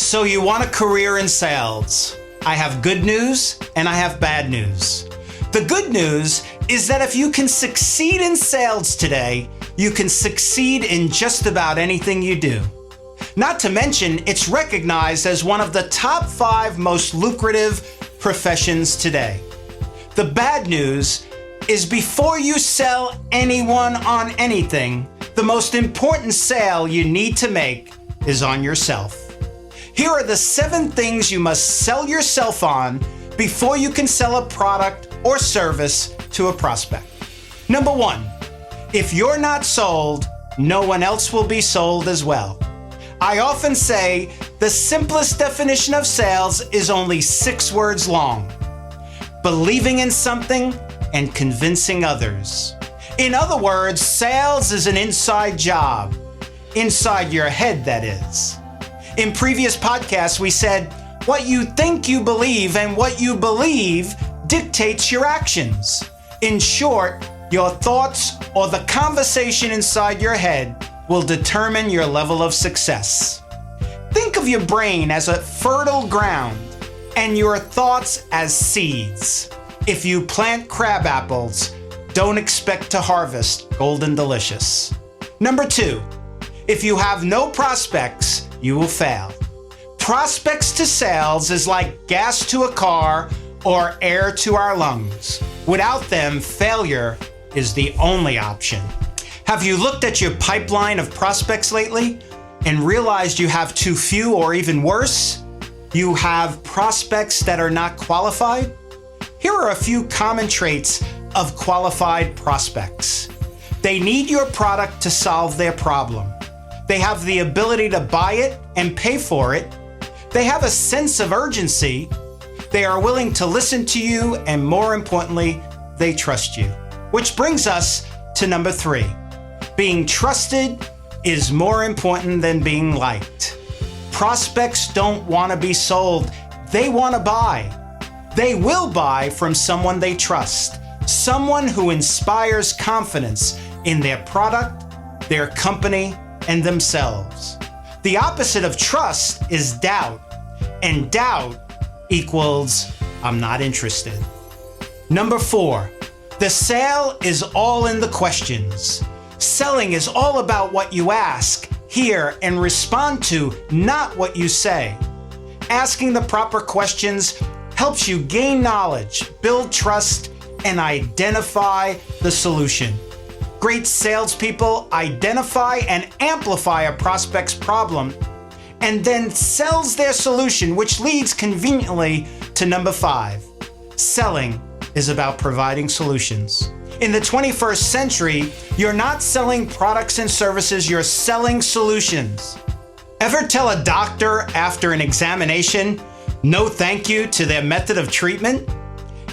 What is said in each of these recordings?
So you want a career in sales? I have good news and I have bad news. The good news is that if you can succeed in sales today, you can succeed in just about anything you do. Not to mention, it's recognized as one of the top 5 most lucrative professions today. The bad news is before you sell anyone on anything, the most important sale you need to make is on yourself. Here are the 7 things you must sell yourself on before you can sell a product or service to a prospect. Number 1, if you're not sold, no one else will be sold as well. I often say the simplest definition of sales is only 6 words long: believing in something and convincing others. In other words, sales is an inside job. Inside your head, that is. In previous podcasts, we said, what you think you believe and what you believe dictates your actions. In short, your thoughts or the conversation inside your head will determine your level of success. Think of your brain as a fertile ground and your thoughts as seeds. If you plant crab apples, don't expect to harvest golden delicious. Number 2, if you have no prospects, you will fail. Prospects to sales is like gas to a car or air to our lungs. Without them, failure is the only option. Have you looked at your pipeline of prospects lately and realized you have too few, or even worse, you have prospects that are not qualified? Here are a few common traits of qualified prospects. They need your product to solve their problem. They have the ability to buy it and pay for it. They have a sense of urgency. They are willing to listen to you, and more importantly, they trust you. Which brings us to number 3. Being trusted is more important than being liked. Prospects don't want to be sold. They want to buy. They will buy from someone they trust, someone who inspires confidence in their product, their company, and themselves. The opposite of trust is doubt, and doubt equals I'm not interested. Number 4, the sale is all in the questions. Selling is all about what you ask, hear, and respond to, not what you say. Asking the proper questions helps you gain knowledge, build trust, and identify the solution. Great salespeople identify and amplify a prospect's problem and then sells their solution, which leads conveniently to number 5. Selling is about providing solutions. In the 21st century, you're not selling products and services, you're selling solutions. Ever tell a doctor after an examination, no thank you to their method of treatment?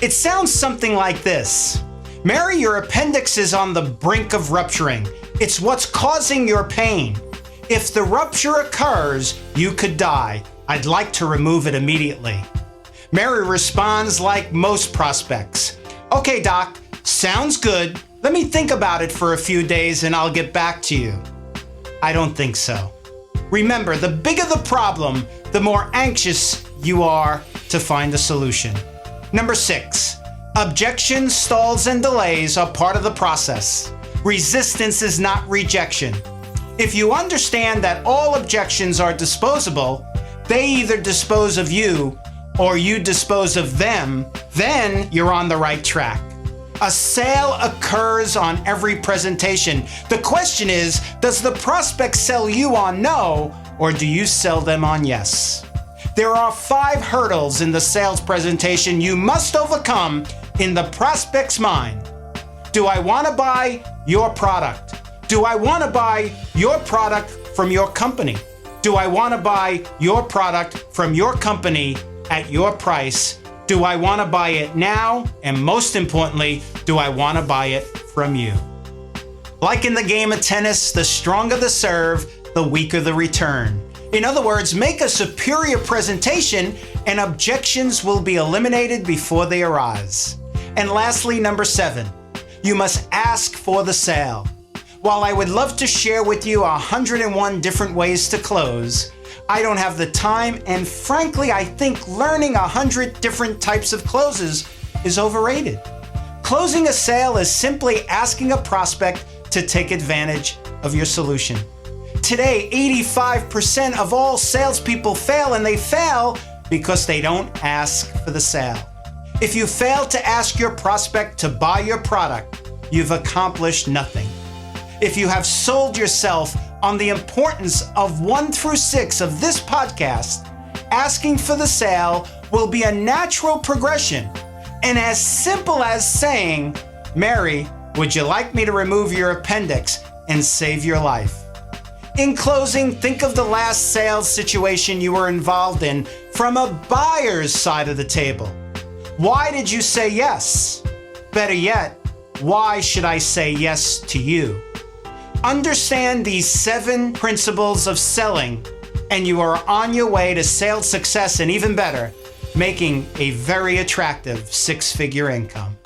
It sounds something like this. Mary, your appendix is on the brink of rupturing. It's what's causing your pain. If the rupture occurs, you could die. I'd like to remove it immediately. Mary responds like most prospects. Okay, doc, sounds good. Let me think about it for a few days and I'll get back to you. I don't think so. Remember, the bigger the problem, the more anxious you are to find a solution. Number 6. Objections, stalls, and delays are part of the process. Resistance is not rejection. If you understand that all objections are disposable, they either dispose of you or you dispose of them, then you're on the right track. A sale occurs on every presentation. The question is, does the prospect sell you on no, or do you sell them on yes? There are 5 hurdles in the sales presentation you must overcome in the prospect's mind. Do I want to buy your product? Do I want to buy your product from your company? Do I want to buy your product from your company at your price? Do I want to buy it now? And most importantly, do I want to buy it from you? Like in the game of tennis, the stronger the serve, the weaker the return. In other words, make a superior presentation and objections will be eliminated before they arise. And lastly, number 7, you must ask for the sale. While I would love to share with you 101 different ways to close, I don't have the time, and frankly, I think learning 100 different types of closes is overrated. Closing a sale is simply asking a prospect to take advantage of your solution. Today, 85% of all salespeople fail, and they fail because they don't ask for the sale. If you fail to ask your prospect to buy your product, you've accomplished nothing. If you have sold yourself on the importance of 1 through 6 of this podcast, asking for the sale will be a natural progression and as simple as saying, "Mary, would you like me to remove your appendix and save your life?" In closing, think of the last sales situation you were involved in from a buyer's side of the table. Why did you say yes? Better yet, why should I say yes to you? Understand these 7 principles of selling, and you are on your way to sales success and even better, making a very attractive 6-figure income.